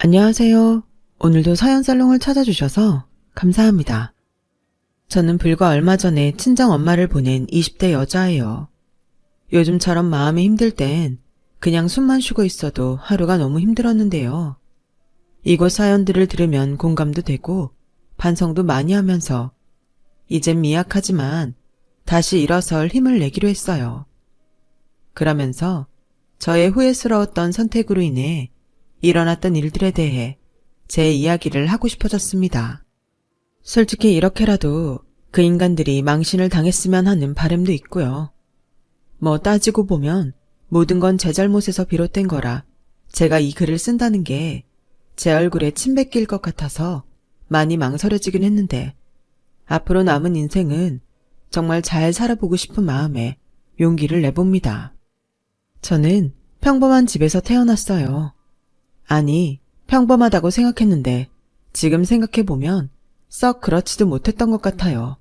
안녕하세요. 오늘도 서연살롱을 찾아주셔서 감사합니다. 저는 불과 얼마 전에 친정 엄마를 보낸 20대 여자예요. 요즘처럼 마음이 힘들 땐 그냥 숨만 쉬고 있어도 하루가 너무 힘들었는데요. 이곳 사연들을 들으면 공감도 되고 반성도 많이 하면서 이젠 미약하지만 다시 일어설 힘을 내기로 했어요. 그러면서 저의 후회스러웠던 선택으로 인해 일어났던 일들에 대해 제 이야기를 하고 싶어졌습니다. 솔직히 이렇게라도 그 인간들이 망신을 당했으면 하는 바람도 있고요. 뭐 따지고 보면 모든 건 제 잘못에서 비롯된 거라 제가 이 글을 쓴다는 게 제 얼굴에 침 뱉길 것 같아서 많이 망설여지긴 했는데 앞으로 남은 인생은 정말 잘 살아보고 싶은 마음에 용기를 내봅니다. 저는 평범한 집에서 태어났어요. 아니, 평범하다고 생각했는데 지금 생각해보면 썩 그렇지도 못했던 것 같아요.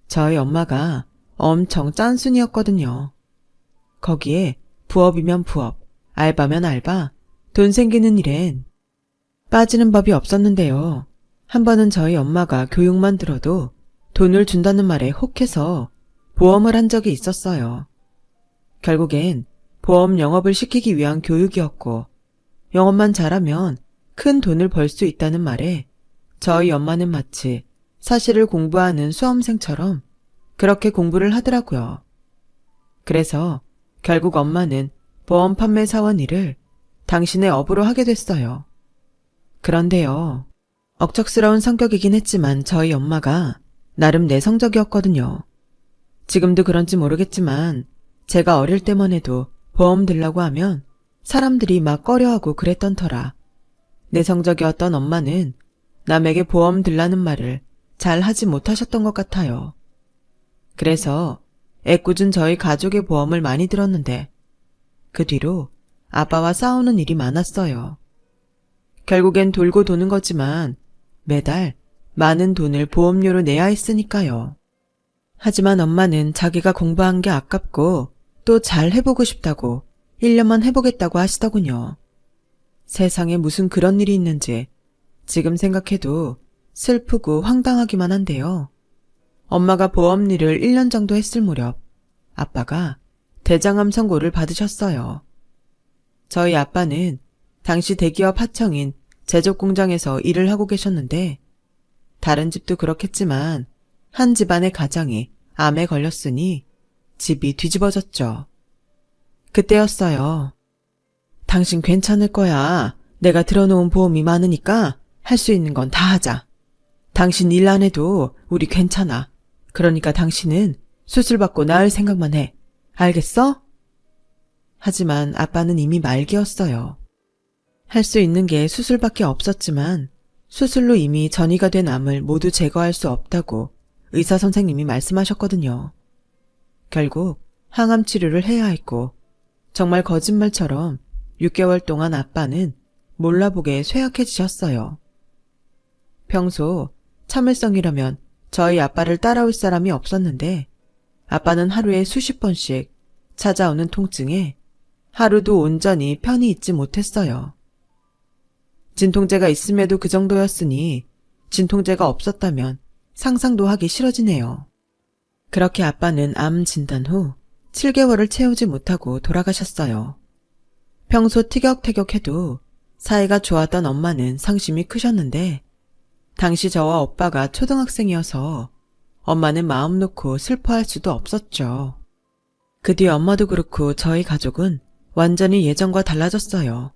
저희 엄마가 엄청 짠순이었거든요. 거기에 부업이면 부업, 알바면 알바, 돈 생기는 일엔 빠지는 법이 없었는데요. 한 번은 저희 엄마가 교육만 들어도 돈을 준다는 말에 혹해서 보험을 한 적이 있었어요. 결국엔 보험 영업을 시키기 위한 교육이었고 영업만 잘하면 큰 돈을 벌 수 있다는 말에 저희 엄마는 마치 사실을 공부하는 수험생처럼 그렇게 공부를 하더라고요. 그래서 결국 엄마는 보험 판매 사원 일을 당신의 업으로 하게 됐어요. 그런데요, 억척스러운 성격이긴 했지만 저희 엄마가 나름 내성적이었거든요. 지금도 그런지 모르겠지만 제가 어릴 때만 해도 보험 들라고 하면 사람들이 막 꺼려하고 그랬던 터라 내성적이었던 엄마는 남에게 보험 들라는 말을 잘 하지 못하셨던 것 같아요. 그래서 애꿎은 저희 가족의 보험을 많이 들었는데 그 뒤로 아빠와 싸우는 일이 많았어요. 결국엔 돌고 도는 거지만 매달 많은 돈을 보험료로 내야 했으니까요. 하지만 엄마는 자기가 공부한 게 아깝고 또 잘 해보고 싶다고 1년만 해보겠다고 하시더군요. 세상에 무슨 그런 일이 있는지 지금 생각해도 슬프고 황당하기만 한데요. 엄마가 보험 일을 1년 정도 했을 무렵 아빠가 대장암 선고를 받으셨어요. 저희 아빠는 당시 대기업 하청인 제조공장에서 일을 하고 계셨는데 다른 집도 그렇겠지만 한 집안의 가장이 암에 걸렸으니 집이 뒤집어졌죠. 그때였어요. 당신 괜찮을 거야. 내가 들어놓은 보험이 많으니까 할 수 있는 건 다 하자. 당신 일 안 해도 우리 괜찮아. 그러니까 당신은 수술 받고 나을 생각만 해. 알겠어? 하지만 아빠는 이미 말기였어요. 할 수 있는 게 수술밖에 없었지만 수술로 이미 전이가 된 암을 모두 제거할 수 없다고 의사 선생님이 말씀하셨거든요. 결국 항암 치료를 해야 했고 정말 거짓말처럼 6개월 동안 아빠는 몰라보게 쇠약해지셨어요. 평소 참을성이라면 저희 아빠를 따라올 사람이 없었는데 아빠는 하루에 수십 번씩 찾아오는 통증에 하루도 온전히 편히 있지 못했어요. 진통제가 있음에도 그 정도였으니 진통제가 없었다면 상상도 하기 싫어지네요. 그렇게 아빠는 암 진단 후 7개월을 채우지 못하고 돌아가셨어요. 평소 티격태격해도 사이가 좋았던 엄마는 상심이 크셨는데 당시 저와 오빠가 초등학생이어서 엄마는 마음 놓고 슬퍼할 수도 없었죠. 그 뒤 엄마도 그렇고 저희 가족은 완전히 예전과 달라졌어요.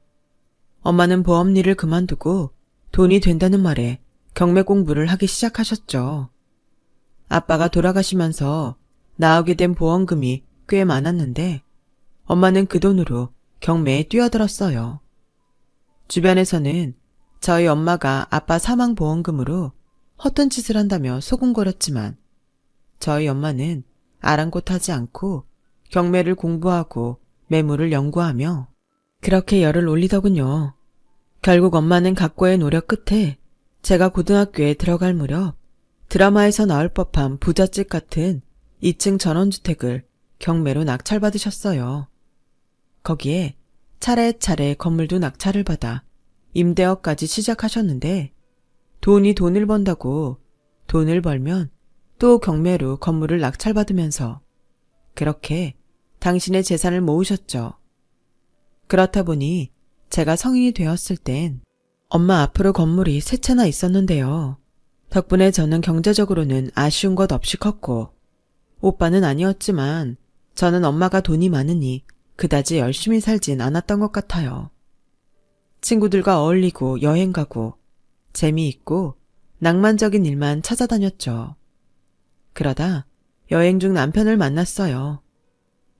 엄마는 보험 일을 그만두고 돈이 된다는 말에 경매 공부를 하기 시작하셨죠. 아빠가 돌아가시면서 나오게 된 보험금이 꽤 많았는데 엄마는 그 돈으로 경매에 뛰어들었어요. 주변에서는 저희 엄마가 아빠 사망 보험금으로 허튼 짓을 한다며 소곤거렸지만 저희 엄마는 아랑곳하지 않고 경매를 공부하고 매물을 연구하며 그렇게 열을 올리더군요. 결국 엄마는 각고의 노력 끝에 제가 고등학교에 들어갈 무렵 드라마에서 나올 법한 부잣집 같은 2층 전원주택을 경매로 낙찰받으셨어요. 거기에 차례차례 건물도 낙찰을 받아 임대업까지 시작하셨는데 돈이 돈을 번다고 돈을 벌면 또 경매로 건물을 낙찰받으면서 그렇게 당신의 재산을 모으셨죠. 그렇다 보니 제가 성인이 되었을 땐 엄마 앞으로 건물이 세 채나 있었는데요. 덕분에 저는 경제적으로는 아쉬운 것 없이 컸고 오빠는 아니었지만 저는 엄마가 돈이 많으니 그다지 열심히 살진 않았던 것 같아요. 친구들과 어울리고 여행 가고 재미있고 낭만적인 일만 찾아다녔죠. 그러다 여행 중 남편을 만났어요.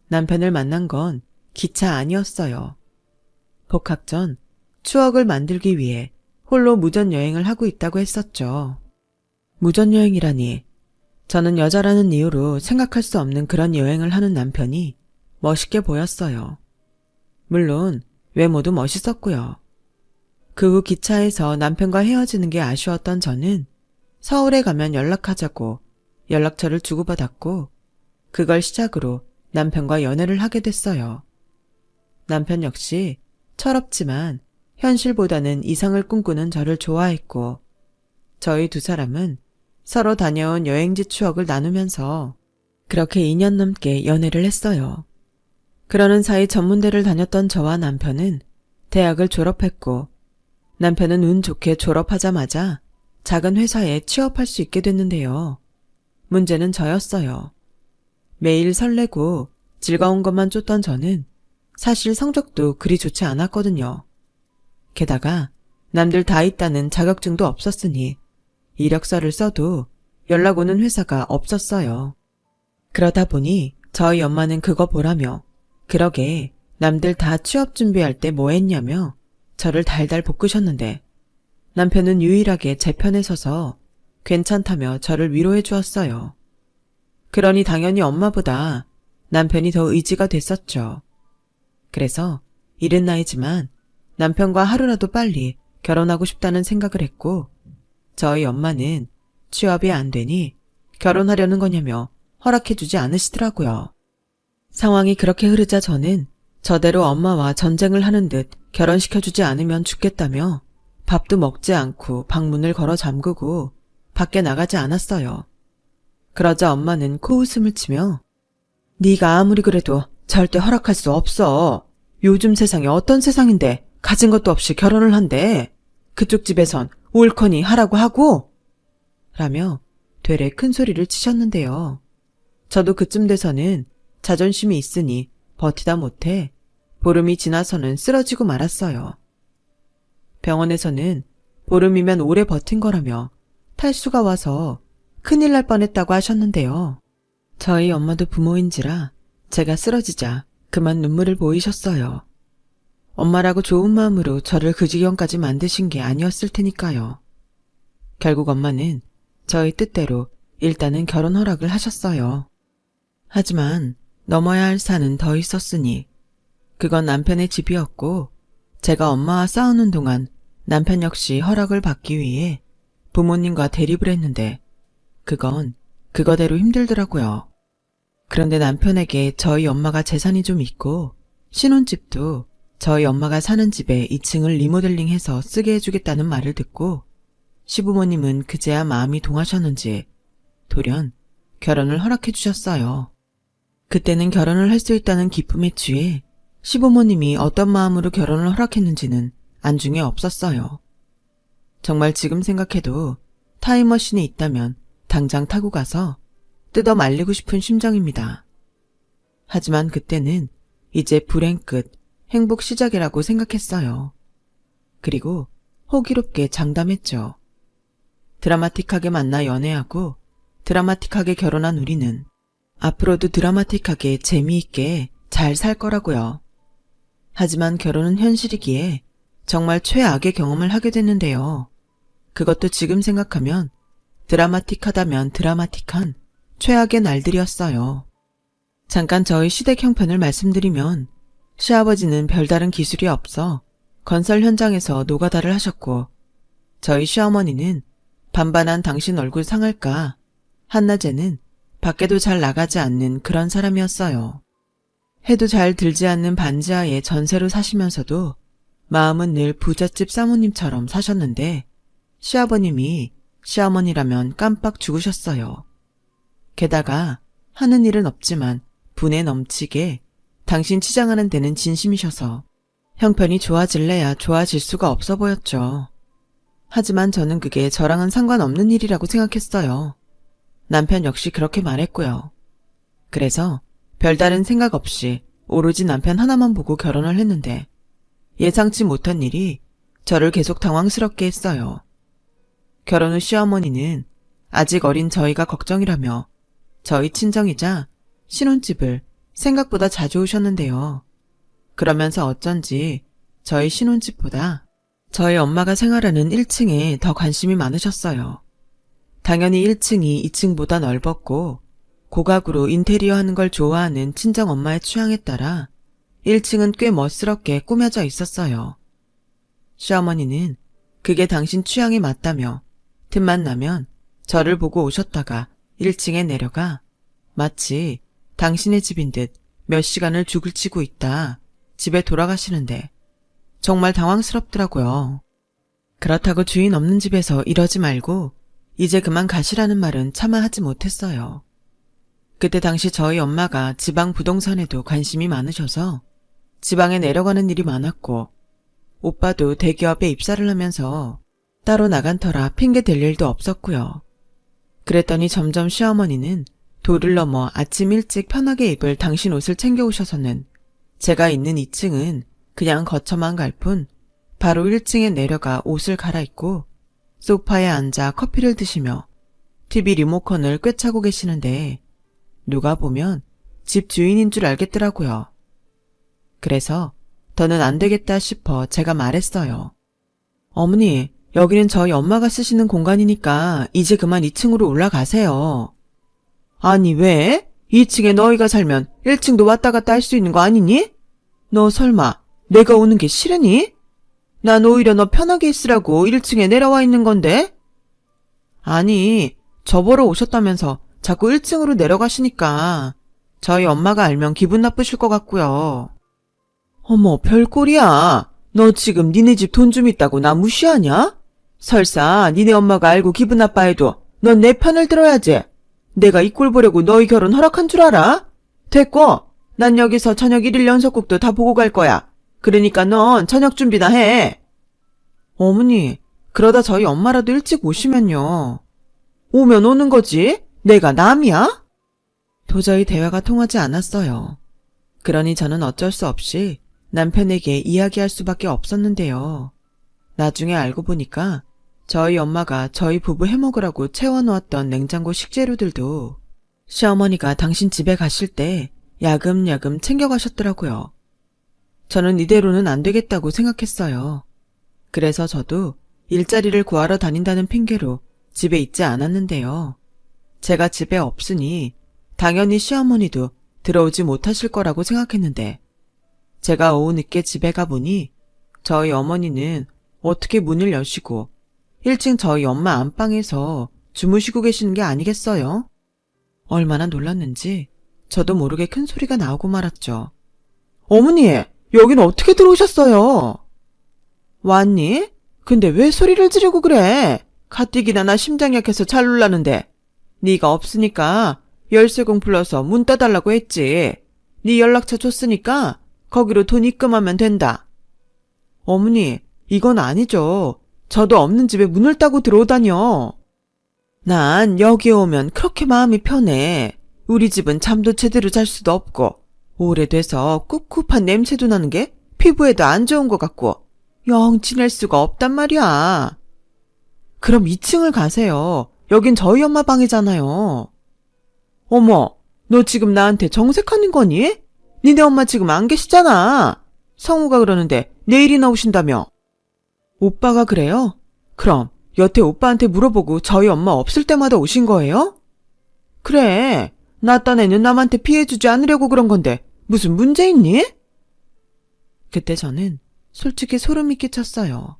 남편을 만난 건 기차 아니었어요. 복학 전 추억을 만들기 위해 홀로 무전여행을 하고 있다고 했었죠. 무전여행이라니 저는 여자라는 이유로 생각할 수 없는 그런 여행을 하는 남편이 멋있게 보였어요. 물론 외모도 멋있었고요. 그 후 기차에서 남편과 헤어지는 게 아쉬웠던 저는 서울에 가면 연락하자고 연락처를 주고받았고 그걸 시작으로 남편과 연애를 하게 됐어요. 남편 역시 철없지만 현실보다는 이상을 꿈꾸는 저를 좋아했고 저희 두 사람은 서로 다녀온 여행지 추억을 나누면서 그렇게 2년 넘게 연애를 했어요. 그러는 사이 전문대를 다녔던 저와 남편은 대학을 졸업했고 남편은 운 좋게 졸업하자마자 작은 회사에 취업할 수 있게 됐는데요. 문제는 저였어요. 매일 설레고 즐거운 것만 쫓던 저는 사실 성적도 그리 좋지 않았거든요. 게다가 남들 다 있다는 자격증도 없었으니 이력서를 써도 연락 오는 회사가 없었어요. 그러다 보니 저희 엄마는 그거 보라며 그러게 남들 다 취업 준비할 때 뭐 했냐며 저를 달달 볶으셨는데 남편은 유일하게 제 편에 서서 괜찮다며 저를 위로해 주었어요. 그러니 당연히 엄마보다 남편이 더 의지가 됐었죠. 그래서 이른 나이지만 남편과 하루라도 빨리 결혼하고 싶다는 생각을 했고 저희 엄마는 취업이 안 되니 결혼하려는 거냐며 허락해주지 않으시더라고요. 상황이 그렇게 흐르자 저는 저대로 엄마와 전쟁을 하는 듯 결혼시켜주지 않으면 죽겠다며 밥도 먹지 않고 방문을 걸어 잠그고 밖에 나가지 않았어요. 그러자 엄마는 코웃음을 치며 네가 아무리 그래도 절대 허락할 수 없어. 요즘 세상이 어떤 세상인데 가진 것도 없이 결혼을 한대. 그쪽 집에선 옳거니 하라고 하고 라며 되레 큰 소리를 치셨는데요. 저도 그쯤 돼서는 자존심이 있으니 버티다 못해 보름이 지나서는 쓰러지고 말았어요. 병원에서는 보름이면 오래 버틴 거라며 탈수가 와서 큰일 날 뻔했다고 하셨는데요. 저희 엄마도 부모인지라 제가 쓰러지자 그만 눈물을 보이셨어요. 엄마라고 좋은 마음으로 저를 그 지경까지 만드신 게 아니었을 테니까요. 결국 엄마는 저희 뜻대로 일단은 결혼 허락을 하셨어요. 하지만 넘어야 할 산은 더 있었으니 그건 남편의 집이었고 제가 엄마와 싸우는 동안 남편 역시 허락을 받기 위해 부모님과 대립을 했는데 그건 그거대로 힘들더라고요. 그런데 남편에게 저희 엄마가 재산이 좀 있고 신혼집도 저희 엄마가 사는 집에 2층을 리모델링해서 쓰게 해주겠다는 말을 듣고 시부모님은 그제야 마음이 동하셨는지 돌연 결혼을 허락해 주셨어요. 그때는 결혼을 할 수 있다는 기쁨에 취해 시부모님이 어떤 마음으로 결혼을 허락했는지는 안중에 없었어요. 정말 지금 생각해도 타임머신이 있다면 당장 타고 가서 뜯어 말리고 싶은 심정입니다. 하지만 그때는 이제 불행 끝, 행복 시작이라고 생각했어요. 그리고 호기롭게 장담했죠. 드라마틱하게 만나 연애하고 드라마틱하게 결혼한 우리는 앞으로도 드라마틱하게 재미있게 잘 살 거라고요. 하지만 결혼은 현실이기에 정말 최악의 경험을 하게 됐는데요. 그것도 지금 생각하면 드라마틱하다면 드라마틱한 최악의 날들이었어요. 잠깐 저희 시댁 형편을 말씀드리면 시아버지는 별다른 기술이 없어 건설 현장에서 노가다를 하셨고 저희 시어머니는 반반한 당신 얼굴 상할까 한낮에는 밖에도 잘 나가지 않는 그런 사람이었어요. 해도 잘 들지 않는 반지하에 전세로 사시면서도 마음은 늘 부잣집 사모님처럼 사셨는데 시아버님이 시어머니라면 깜빡 죽으셨어요. 게다가 하는 일은 없지만 분에 넘치게 당신 치장하는 데는 진심이셔서 형편이 좋아질래야 좋아질 수가 없어 보였죠. 하지만 저는 그게 저랑은 상관없는 일이라고 생각했어요. 남편 역시 그렇게 말했고요. 그래서 별다른 생각 없이 오로지 남편 하나만 보고 결혼을 했는데 예상치 못한 일이 저를 계속 당황스럽게 했어요. 결혼 후 시어머니는 아직 어린 저희가 걱정이라며 저희 친정이자 신혼집을 생각보다 자주 오셨는데요. 그러면서 어쩐지 저희 신혼집보다 저희 엄마가 생활하는 1층에 더 관심이 많으셨어요. 당연히 1층이 2층보다 넓었고 고각으로 인테리어 하는 걸 좋아하는 친정 엄마의 취향에 따라 1층은 꽤 멋스럽게 꾸며져 있었어요. 시어머니는 그게 당신 취향에 맞다며 틈만 나면 저를 보고 오셨다가 1층에 내려가 마치 당신의 집인 듯 몇 시간을 죽을 치고 있다 집에 돌아가시는데 정말 당황스럽더라고요. 그렇다고 주인 없는 집에서 이러지 말고 이제 그만 가시라는 말은 차마 하지 못했어요. 그때 당시 저희 엄마가 지방 부동산에도 관심이 많으셔서 지방에 내려가는 일이 많았고 오빠도 대기업에 입사를 하면서 따로 나간 터라 핑계 댈 일도 없었고요. 그랬더니 점점 시어머니는 도를 넘어 아침 일찍 편하게 입을 당신 옷을 챙겨오셔서는 제가 있는 2층은 그냥 거쳐만 갈 뿐 바로 1층에 내려가 옷을 갈아입고 소파에 앉아 커피를 드시며 TV 리모컨을 꿰차고 계시는데 누가 보면 집 주인인 줄 알겠더라고요. 그래서 더는 안 되겠다 싶어 제가 말했어요. 어머니, 여기는 저희 엄마가 쓰시는 공간이니까 이제 그만 2층으로 올라가세요. 아니 왜? 2층에 너희가 살면 1층도 왔다 갔다 할 수 있는 거 아니니? 너 설마 내가 오는 게 싫으니? 난 오히려 너 편하게 있으라고 1층에 내려와 있는 건데? 아니, 저 보러 오셨다면서 자꾸 1층으로 내려가시니까 저희 엄마가 알면 기분 나쁘실 것 같고요. 어머, 별꼴이야. 너 지금 니네 집 돈 좀 있다고 나 무시하냐? 설사 니네 엄마가 알고 기분 나빠해도 넌 내 편을 들어야지. 내가 이 꼴 보려고 너희 결혼 허락한 줄 알아? 됐고, 난 여기서 저녁 1일 연속극도 다 보고 갈 거야. 그러니까 넌 저녁 준비나 해. 어머니, 그러다 저희 엄마라도 일찍 오시면요. 오면 오는 거지? 내가 남이야? 도저히 대화가 통하지 않았어요. 그러니 저는 어쩔 수 없이 남편에게 이야기할 수밖에 없었는데요. 나중에 알고 보니까 저희 엄마가 저희 부부 해먹으라고 채워놓았던 냉장고 식재료들도 시어머니가 당신 집에 가실 때 야금야금 챙겨가셨더라고요. 저는 이대로는 안 되겠다고 생각했어요. 그래서 저도 일자리를 구하러 다닌다는 핑계로 집에 있지 않았는데요. 제가 집에 없으니 당연히 시어머니도 들어오지 못하실 거라고 생각했는데 제가 오후 늦게 집에 가보니 저희 어머니는 어떻게 문을 여시고 1층 저희 엄마 안방에서 주무시고 계시는 게 아니겠어요? 얼마나 놀랐는지 저도 모르게 큰 소리가 나오고 말았죠. 어머니, 여긴 어떻게 들어오셨어요? 왔니? 근데 왜 소리를 지르고 그래? 가뜩이나 나 심장 약해서 잘 놀라는데. 네가 없으니까 열쇠공 불러서 문 따달라고 했지. 네 연락처 줬으니까 거기로 돈 입금하면 된다. 어머니, 이건 아니죠. 저도 없는 집에 문을 따고 들어오다뇨. 난 여기 오면 그렇게 마음이 편해. 우리 집은 잠도 제대로 잘 수도 없고 오래돼서 꿉꿉한 냄새도 나는 게 피부에도 안 좋은 것 같고 영 지낼 수가 없단 말이야. 그럼 2층을 가세요. 여긴 저희 엄마 방이잖아요. 어머, 너 지금 나한테 정색하는 거니? 니네 엄마 지금 안 계시잖아. 성우가 그러는데 내일이나 오신다며. 오빠가 그래요? 그럼 여태 오빠한테 물어보고 저희 엄마 없을 때마다 오신 거예요? 그래, 나 딴 애는 남한테 피해주지 않으려고 그런 건데 무슨 문제 있니? 그때 저는 솔직히 소름이 끼쳤어요.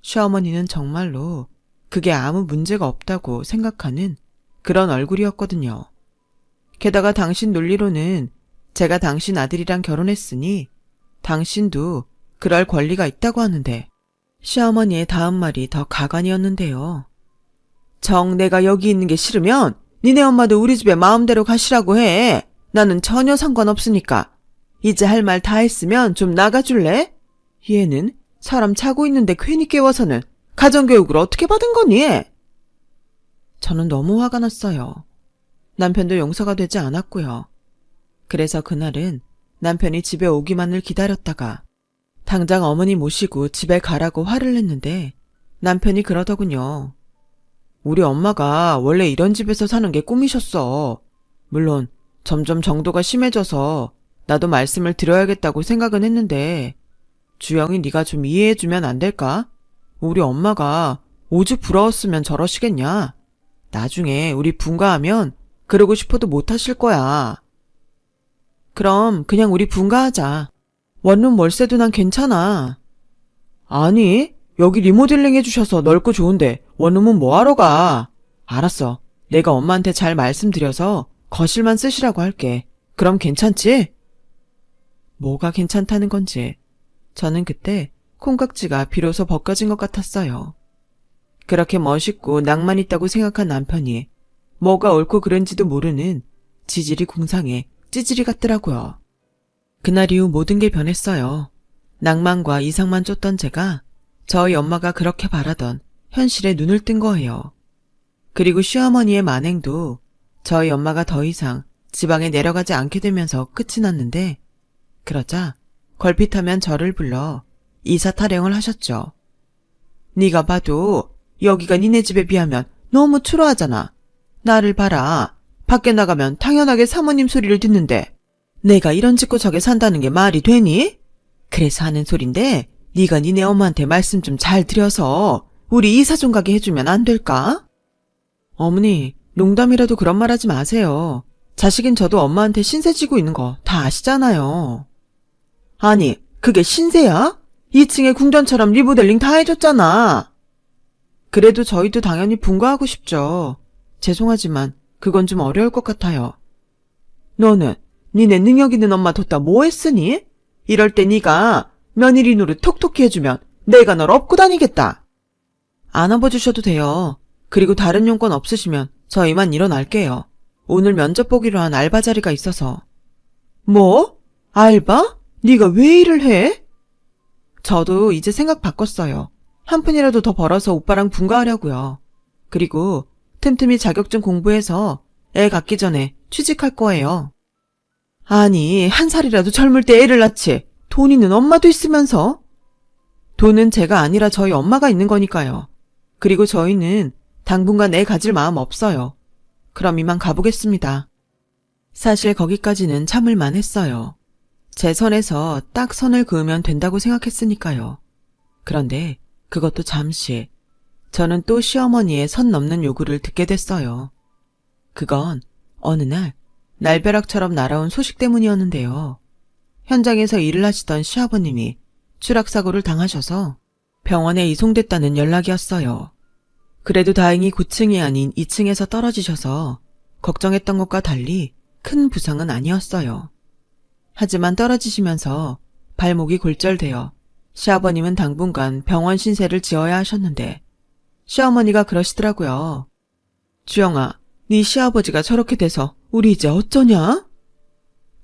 시어머니는 정말로 그게 아무 문제가 없다고 생각하는 그런 얼굴이었거든요. 게다가 당신 논리로는 제가 당신 아들이랑 결혼했으니 당신도 그럴 권리가 있다고 하는데 시어머니의 다음 말이 더 가관이었는데요. 정 내가 여기 있는 게 싫으면 니네 엄마도 우리 집에 마음대로 가시라고 해. 나는 전혀 상관없으니까. 이제 할 말 다 했으면 좀 나가줄래? 얘는 사람 자고 있는데 괜히 깨워서는 가정교육을 어떻게 받은 거니? 저는 너무 화가 났어요. 남편도 용서가 되지 않았고요. 그래서 그날은 남편이 집에 오기만을 기다렸다가 당장 어머니 모시고 집에 가라고 화를 냈는데 남편이 그러더군요. 우리 엄마가 원래 이런 집에서 사는 게 꿈이셨어. 물론 점점 정도가 심해져서 나도 말씀을 드려야겠다고 생각은 했는데 주영이 네가 좀 이해해주면 안 될까? 우리 엄마가 오죽 부러웠으면 저러시겠냐? 나중에 우리 분가하면 그러고 싶어도 못하실 거야. 그럼 그냥 우리 분가하자. 원룸 월세도 난 괜찮아. 아니, 여기 리모델링 해주셔서 넓고 좋은데 원룸은 뭐하러 가? 알았어. 내가 엄마한테 잘 말씀드려서 거실만 쓰시라고 할게. 그럼 괜찮지? 뭐가 괜찮다는 건지 저는 그때 콩깍지가 비로소 벗겨진 것 같았어요. 그렇게 멋있고 낭만 있다고 생각한 남편이 뭐가 옳고 그른지도 모르는 지질이 궁상의 찌질이 같더라고요. 그날 이후 모든 게 변했어요. 낭만과 이상만 쫓던 제가 저희 엄마가 그렇게 바라던 현실에 눈을 뜬 거예요. 그리고 시어머니의 만행도 저희 엄마가 더 이상 지방에 내려가지 않게 되면서 끝이 났는데 그러자 걸핏하면 저를 불러 이사 타령을 하셨죠. 네가 봐도 여기가 니네 집에 비하면 너무 초라하잖아. 나를 봐라. 밖에 나가면 당연하게 사모님 소리를 듣는데 내가 이런 짓고 저게 산다는 게 말이 되니? 그래서 하는 소린데 네가 니네 엄마한테 말씀 좀 잘 드려서 우리 이사 좀 가게 해주면 안 될까? 어머니, 농담이라도 그런 말 하지 마세요. 자식인 저도 엄마한테 신세 지고 있는 거 다 아시잖아요. 아니, 그게 신세야? 2층에 궁전처럼 리모델링 다 해줬잖아. 그래도 저희도 당연히 분가하고 싶죠. 죄송하지만 그건 좀 어려울 것 같아요. 너는 니네 능력 있는 엄마 뒀다 뭐 했으니? 이럴 때 네가 며느리 노릇 톡톡히 해주면 내가 널 업고 다니겠다. 안 업어주셔도 돼요. 그리고 다른 용건 없으시면 저 이만 일어날게요. 오늘 면접 보기로 한 알바 자리가 있어서. 뭐? 알바? 네가 왜 일을 해? 저도 이제 생각 바꿨어요. 한 푼이라도 더 벌어서 오빠랑 분가하려고요. 그리고 틈틈이 자격증 공부해서 애 갖기 전에 취직할 거예요. 아니, 한 살이라도 젊을 때 애를 낳지. 돈 있는 엄마도 있으면서. 돈은 제가 아니라 저희 엄마가 있는 거니까요. 그리고 저희는 당분간 애 가질 마음 없어요. 그럼 이만 가보겠습니다. 사실 거기까지는 참을만 했어요. 제 선에서 딱 선을 그으면 된다고 생각했으니까요. 그런데 그것도 잠시 저는 또 시어머니의 선 넘는 요구를 듣게 됐어요. 그건 어느 날 날벼락처럼 날아온 소식 때문이었는데요. 현장에서 일을 하시던 시아버님이 추락사고를 당하셔서 병원에 이송됐다는 연락이었어요. 그래도 다행히 9층이 아닌 2층에서 떨어지셔서 걱정했던 것과 달리 큰 부상은 아니었어요. 하지만 떨어지시면서 발목이 골절되어 시아버님은 당분간 병원 신세를 지어야 하셨는데 시어머니가 그러시더라고요. 주영아, 네 시아버지가 저렇게 돼서 우리 이제 어쩌냐?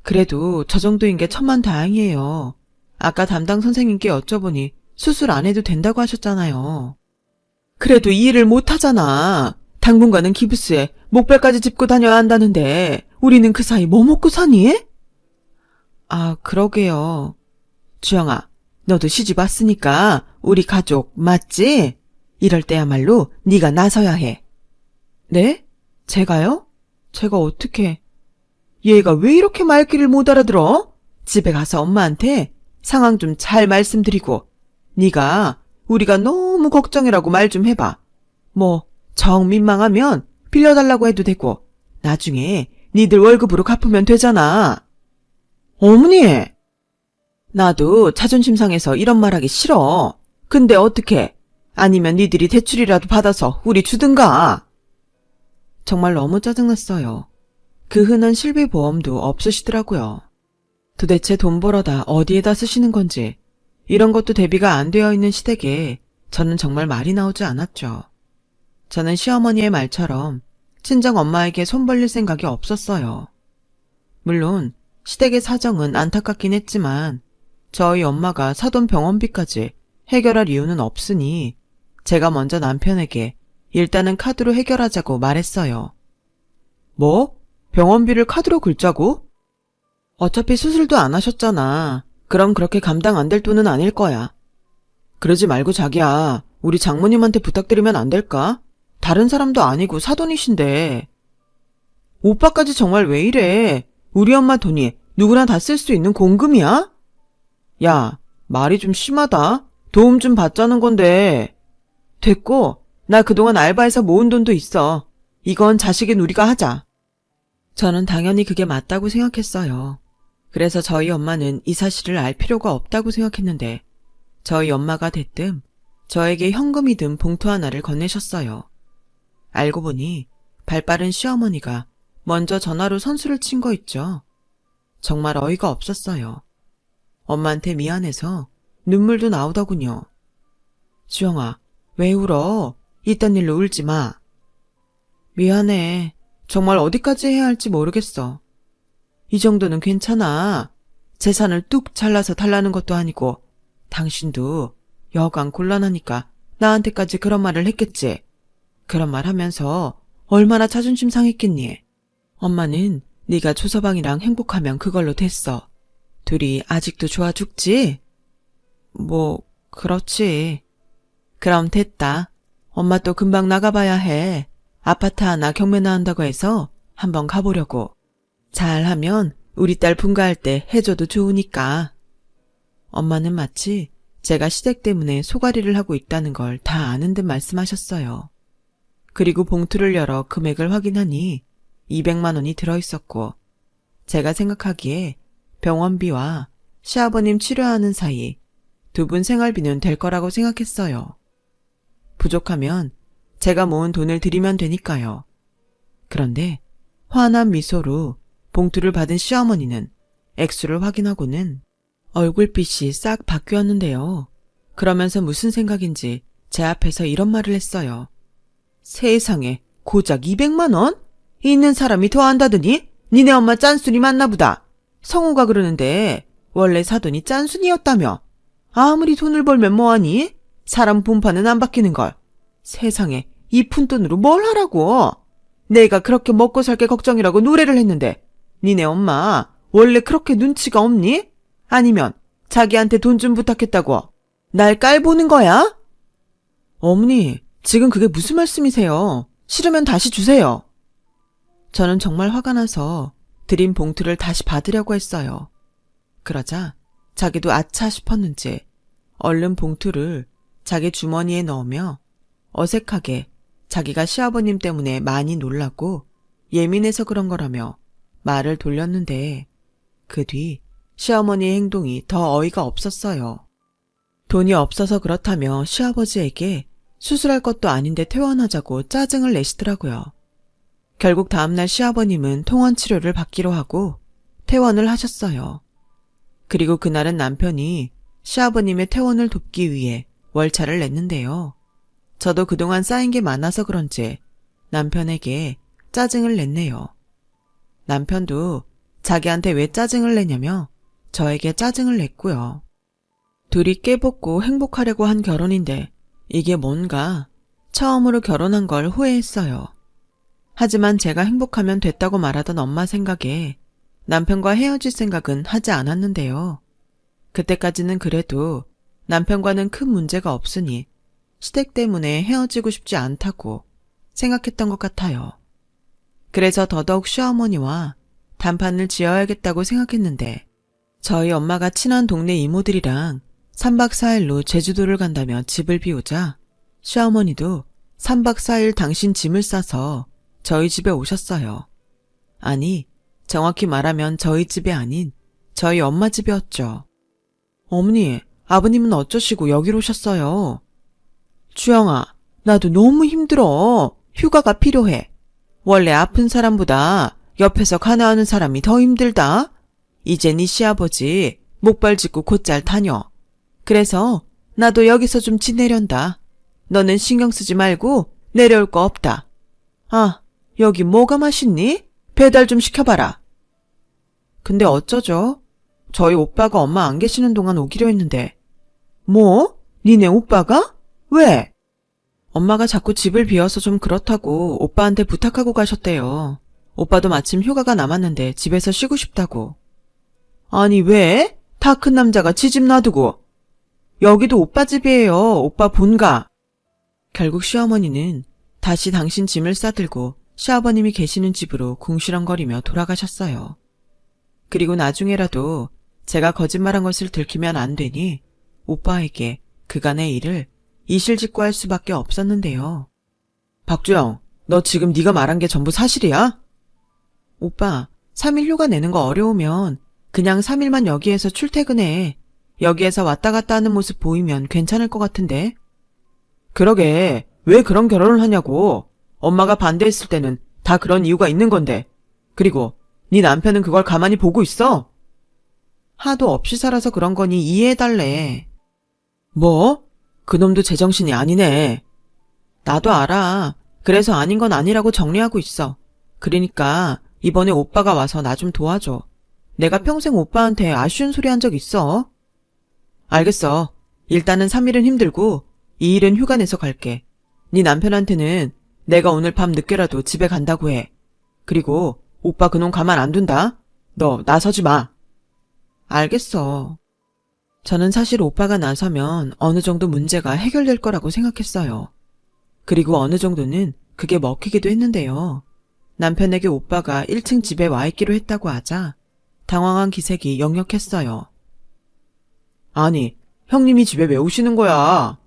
그래도 저 정도인 게 천만다행이에요. 아까 담당 선생님께 여쭤보니 수술 안 해도 된다고 하셨잖아요. 그래도 이 일을 못하잖아. 당분간은 기부스에 목벨까지 짚고 다녀야 한다는데 우리는 그 사이 뭐 먹고 사니? 아, 그러게요. 주영아, 너도 시집 왔으니까 우리 가족 맞지? 이럴 때야말로 네가 나서야 해. 네? 제가요? 제가 어떻게... 얘가 왜 이렇게 말귀를 못 알아들어? 집에 가서 엄마한테 상황 좀 잘 말씀드리고 네가 우리가 너무 걱정이라고 말 좀 해봐. 뭐 정 민망하면 빌려달라고 해도 되고 나중에 니들 월급으로 갚으면 되잖아. 어머니! 나도 자존심 상해서 이런 말하기 싫어. 근데 어떡해? 아니면 니들이 대출이라도 받아서 우리 주든가. 정말 너무 짜증났어요. 그 흔한 실비보험도 없으시더라고요. 도대체 돈 벌어다 어디에다 쓰시는 건지 이런 것도 대비가 안 되어 있는 시댁에 저는 정말 말이 나오지 않았죠. 저는 시어머니의 말처럼 친정 엄마에게 손 벌릴 생각이 없었어요. 물론 시댁의 사정은 안타깝긴 했지만 저희 엄마가 사돈 병원비까지 해결할 이유는 없으니 제가 먼저 남편에게 일단은 카드로 해결하자고 말했어요. 뭐? 병원비를 카드로 긁자고? 어차피 수술도 안 하셨잖아. 그럼 그렇게 감당 안 될 돈은 아닐 거야. 그러지 말고 자기야, 우리 장모님한테 부탁드리면 안 될까? 다른 사람도 아니고 사돈이신데. 오빠까지 정말 왜 이래? 우리 엄마 돈이 누구나 다 쓸 수 있는 공금이야? 야, 말이 좀 심하다. 도움 좀 받자는 건데. 됐고, 나 그동안 알바해서 모은 돈도 있어. 이건 자식인 우리가 하자. 저는 당연히 그게 맞다고 생각했어요. 그래서 저희 엄마는 이 사실을 알 필요가 없다고 생각했는데 저희 엄마가 대뜸 저에게 현금이 든 봉투 하나를 건네셨어요. 알고 보니 발빠른 시어머니가 먼저 전화로 선수를 친 거 있죠. 정말 어이가 없었어요. 엄마한테 미안해서 눈물도 나오더군요. 주영아, 왜 울어? 이딴 일로 울지 마. 미안해. 정말 어디까지 해야 할지 모르겠어. 이 정도는 괜찮아. 재산을 뚝 잘라서 달라는 것도 아니고 당신도 여간 곤란하니까 나한테까지 그런 말을 했겠지. 그런 말 하면서 얼마나 자존심 상했겠니. 엄마는 네가 조서방이랑 행복하면 그걸로 됐어. 둘이 아직도 좋아 죽지? 뭐 그렇지. 그럼 됐다. 엄마 또 금방 나가봐야 해. 아파트 하나 경매나 한다고 해서 한번 가보려고. 잘하면 우리 딸 분가할 때 해줘도 좋으니까. 엄마는 마치 제가 시댁 때문에 소가리를 하고 있다는 걸 다 아는 듯 말씀하셨어요. 그리고 봉투를 열어 금액을 확인하니 200만 원이 들어있었고 제가 생각하기에 병원비와 시아버님 치료하는 사이 두 분 생활비는 될 거라고 생각했어요. 부족하면 제가 모은 돈을 드리면 되니까요. 그런데 환한 미소로 봉투를 받은 시어머니는 액수를 확인하고는 얼굴빛이 싹 바뀌었는데요. 그러면서 무슨 생각인지 제 앞에서 이런 말을 했어요. 세상에 고작 200만 원? 있는 사람이 더 한다더니 니네 엄마 짠순이 맞나 보다. 성우가 그러는데 원래 사돈이 짠순이였다며. 아무리 돈을 벌면 뭐하니? 사람 본판은 안 바뀌는 걸. 세상에 이 푼돈으로 뭘 하라고. 내가 그렇게 먹고 살게 걱정이라고 노래를 했는데 니네 엄마 원래 그렇게 눈치가 없니? 아니면 자기한테 돈 좀 부탁했다고 날 깔보는 거야? 어머니, 지금 그게 무슨 말씀이세요? 싫으면 다시 주세요. 저는 정말 화가 나서 드린 봉투를 다시 받으려고 했어요. 그러자 자기도 아차 싶었는지 얼른 봉투를 자기 주머니에 넣으며 어색하게 자기가 시아버님 때문에 많이 놀라고 예민해서 그런 거라며 말을 돌렸는데 그 뒤 시어머니의 행동이 더 어이가 없었어요. 돈이 없어서 그렇다며 시아버지에게 수술할 것도 아닌데 퇴원하자고 짜증을 내시더라고요. 결국 다음날 시아버님은 통원 치료를 받기로 하고 퇴원을 하셨어요. 그리고 그날은 남편이 시아버님의 퇴원을 돕기 위해 월차를 냈는데요. 저도 그동안 쌓인 게 많아서 그런지 남편에게 짜증을 냈네요. 남편도 자기한테 왜 짜증을 내냐며 저에게 짜증을 냈고요. 둘이 깨벗고 행복하려고 한 결혼인데 이게 뭔가 처음으로 결혼한 걸 후회했어요. 하지만 제가 행복하면 됐다고 말하던 엄마 생각에 남편과 헤어질 생각은 하지 않았는데요. 그때까지는 그래도 남편과는 큰 문제가 없으니 시댁 때문에 헤어지고 싶지 않다고 생각했던 것 같아요. 그래서 더더욱 시어머니와 단판을 지어야겠다고 생각했는데 저희 엄마가 친한 동네 이모들이랑 3박 4일로 제주도를 간다며 집을 비우자 시어머니도 3박 4일 당신 짐을 싸서 저희 집에 오셨어요. 아니, 정확히 말하면 저희 집이 아닌 저희 엄마 집이었죠. 어머니, 아버님은 어쩌시고 여기로 오셨어요? 주영아, 나도 너무 힘들어. 휴가가 필요해. 원래 아픈 사람보다 옆에서 간호하는 사람이 더 힘들다. 이제 네 시아버지 목발 짚고 곧잘 다녀. 그래서 나도 여기서 좀 지내련다. 너는 신경 쓰지 말고 내려올 거 없다. 아, 여기 뭐가 맛있니? 배달 좀 시켜봐라. 근데 어쩌죠? 저희 오빠가 엄마 안 계시는 동안 오기로 했는데. 뭐? 니네 오빠가? 왜? 엄마가 자꾸 집을 비워서 좀 그렇다고 오빠한테 부탁하고 가셨대요. 오빠도 마침 휴가가 남았는데 집에서 쉬고 싶다고. 아니 왜? 다 큰 남자가 지 집 놔두고. 여기도 오빠 집이에요. 오빠 본가. 결국 시어머니는 다시 당신 짐을 싸들고 시아버님이 계시는 집으로 궁시렁거리며 돌아가셨어요. 그리고 나중에라도 제가 거짓말한 것을 들키면 안 되니 오빠에게 그간의 일을 이실직고할 수밖에 없었는데요. 박주영, 너 지금 네가 말한 게 전부 사실이야? 오빠, 3일 휴가 내는 거 어려우면 그냥 3일만 여기에서 출퇴근해. 여기에서 왔다 갔다 하는 모습 보이면 괜찮을 것 같은데. 그러게, 왜 그런 결혼을 하냐고. 엄마가 반대했을 때는 다 그런 이유가 있는 건데. 그리고 네 남편은 그걸 가만히 보고 있어? 하도 없이 살아서 그런 거니 이해해달래. 뭐? 그놈도 제정신이 아니네. 나도 알아. 그래서 아닌 건 아니라고 정리하고 있어. 그러니까 이번에 오빠가 와서 나 좀 도와줘. 내가 평생 오빠한테 아쉬운 소리 한 적 있어. 알겠어. 일단은 3일은 힘들고 2일은 휴가 내서 갈게. 네 남편한테는 내가 오늘 밤 늦게라도 집에 간다고 해. 그리고 오빠 그놈 가만 안 둔다. 너 나서지 마. 알겠어. 저는 사실 오빠가 나서면 어느 정도 문제가 해결될 거라고 생각했어요. 그리고 어느 정도는 그게 먹히기도 했는데요. 남편에게 오빠가 1층 집에 와 있기로 했다고 하자 당황한 기색이 역력했어요. 아니, 형님이 집에 왜 오시는 거야?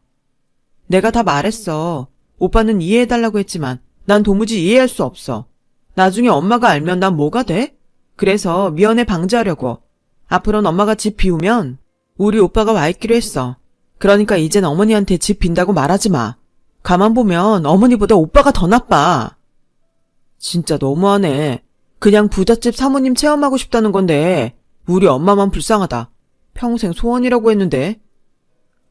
내가 다 말했어. 오빠는 이해해달라고 했지만 난 도무지 이해할 수 없어. 나중에 엄마가 알면 난 뭐가 돼? 그래서 미연에 방지하려고. 앞으로는 엄마가 집 비우면 우리 오빠가 와 있기로 했어. 그러니까 이젠 어머니한테 집 빈다고 말하지 마. 가만 보면 어머니보다 오빠가 더 나빠. 진짜 너무하네. 그냥 부잣집 사모님 체험하고 싶다는 건데 우리 엄마만 불쌍하다. 평생 소원이라고 했는데.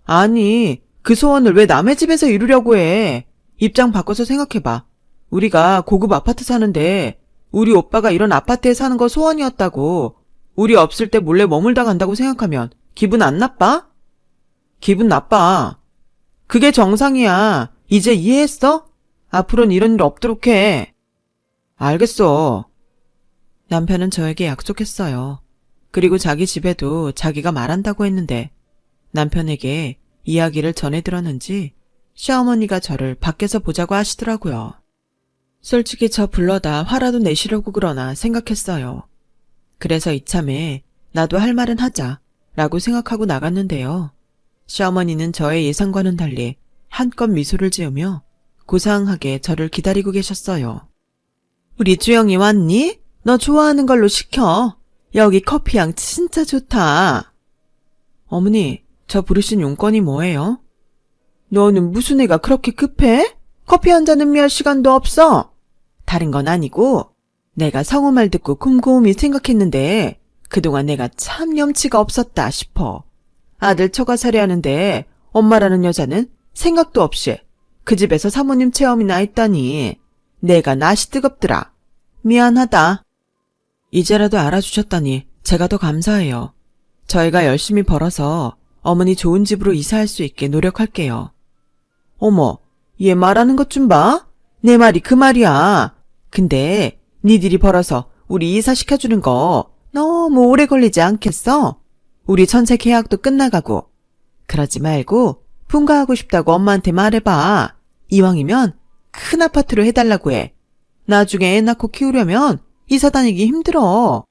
아니, 그 소원을 왜 남의 집에서 이루려고 해. 입장 바꿔서 생각해봐. 우리가 고급 아파트 사는데 우리 오빠가 이런 아파트에 사는 거 소원이었다고. 우리 없을 때 몰래 머물다 간다고 생각하면 기분 안 나빠? 기분 나빠. 그게 정상이야. 이제 이해했어? 앞으로는 이런 일 없도록 해. 알겠어. 남편은 저에게 약속했어요. 그리고 자기 집에도 자기가 말한다고 했는데 남편에게 이야기를 전해 들었는지 시어머니가 저를 밖에서 보자고 하시더라고요. 솔직히 저 불러다 화라도 내시려고 그러나 생각했어요. 그래서 이참에 나도 할 말은 하자 라고 생각하고 나갔는데요. 시어머니는 저의 예상과는 달리 한껏 미소를 지으며 고상하게 저를 기다리고 계셨어요. 우리 주영이 왔니? 너 좋아하는 걸로 시켜. 여기 커피향 진짜 좋다. 어머니, 저 부르신 용건이 뭐예요? 너는 무슨 애가 그렇게 급해? 커피 한 잔 음미할 시간도 없어. 다른 건 아니고 내가 성우 말 듣고 곰곰이 생각했는데 그동안 내가 참 염치가 없었다 싶어. 아들 처가살이 하는데 엄마라는 여자는 생각도 없이 그 집에서 사모님 체험이나 했다니 내가 낯이 뜨겁더라. 미안하다. 이제라도 알아주셨다니 제가 더 감사해요. 저희가 열심히 벌어서 어머니 좋은 집으로 이사할 수 있게 노력할게요. 어머, 얘 말하는 것 좀 봐. 내 말이 그 말이야. 근데 니들이 벌어서 우리 이사시켜주는 거 너무 오래 걸리지 않겠어? 우리 전세 계약도 끝나가고. 그러지 말고 분가하고 싶다고 엄마한테 말해봐. 이왕이면 큰 아파트로 해달라고 해. 나중에 애 낳고 키우려면 이사 다니기 힘들어.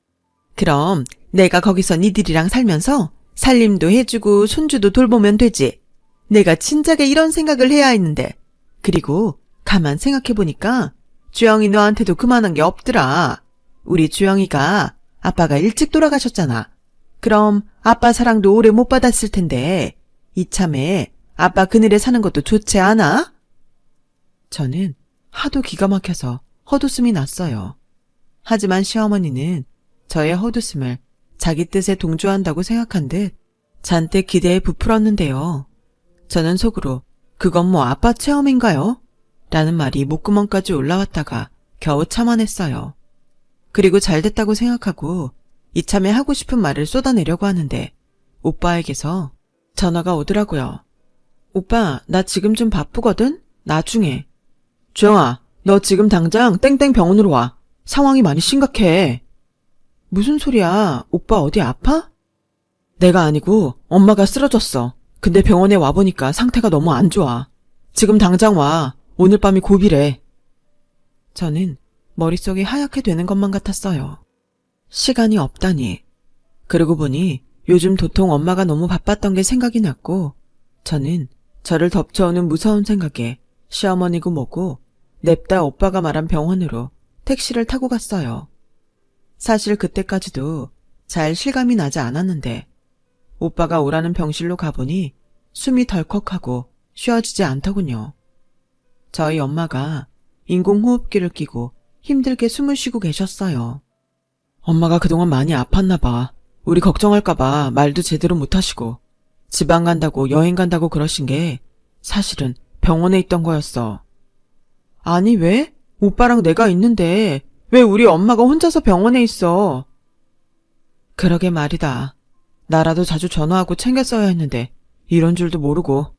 그럼 내가 거기서 니들이랑 살면서 살림도 해주고 손주도 돌보면 되지. 내가 진작에 이런 생각을 해야 했는데. 그리고 가만 생각해보니까 주영이 너한테도 그만한 게 없더라. 우리 주영이가 아빠가 일찍 돌아가셨잖아. 그럼 아빠 사랑도 오래 못 받았을 텐데 이참에 아빠 그늘에 사는 것도 좋지 않아? 저는 하도 기가 막혀서 헛웃음이 났어요. 하지만 시어머니는 저의 헛웃음을 자기 뜻에 동조한다고 생각한 듯 잔뜩 기대에 부풀었는데요. 저는 속으로 그건 뭐 아빠 체험인가요? 라는 말이 목구멍까지 올라왔다가 겨우 참아냈어요. 그리고 잘됐다고 생각하고 이참에 하고 싶은 말을 쏟아내려고 하는데 오빠에게서 전화가 오더라고요. 오빠, 나 지금 좀 바쁘거든? 나중에. 주영아, 너 지금 당장 땡땡 병원으로 와. 상황이 많이 심각해. 무슨 소리야? 오빠 어디 아파? 내가 아니고 엄마가 쓰러졌어. 근데 병원에 와보니까 상태가 너무 안 좋아. 지금 당장 와. 오늘 밤이 고비래. 저는 머릿속이 하얗게 되는 것만 같았어요. 시간이 없다니. 그러고 보니 요즘 도통 엄마가 너무 바빴던 게 생각이 났고 저는 저를 덮쳐오는 무서운 생각에 시어머니고 뭐고 냅다 오빠가 말한 병원으로 택시를 타고 갔어요. 사실 그때까지도 잘 실감이 나지 않았는데 오빠가 오라는 병실로 가보니 숨이 덜컥하고 쉬어지지 않더군요. 저희 엄마가 인공호흡기를 끼고 힘들게 숨을 쉬고 계셨어요. 엄마가 그동안 많이 아팠나 봐. 우리 걱정할까 봐 말도 제대로 못하시고 지방 간다고 여행 간다고 그러신 게 사실은 병원에 있던 거였어. 아니 왜? 오빠랑 내가 있는데 왜 우리 엄마가 혼자서 병원에 있어? 그러게 말이다. 나라도 자주 전화하고 챙겼어야 했는데 이런 줄도 모르고.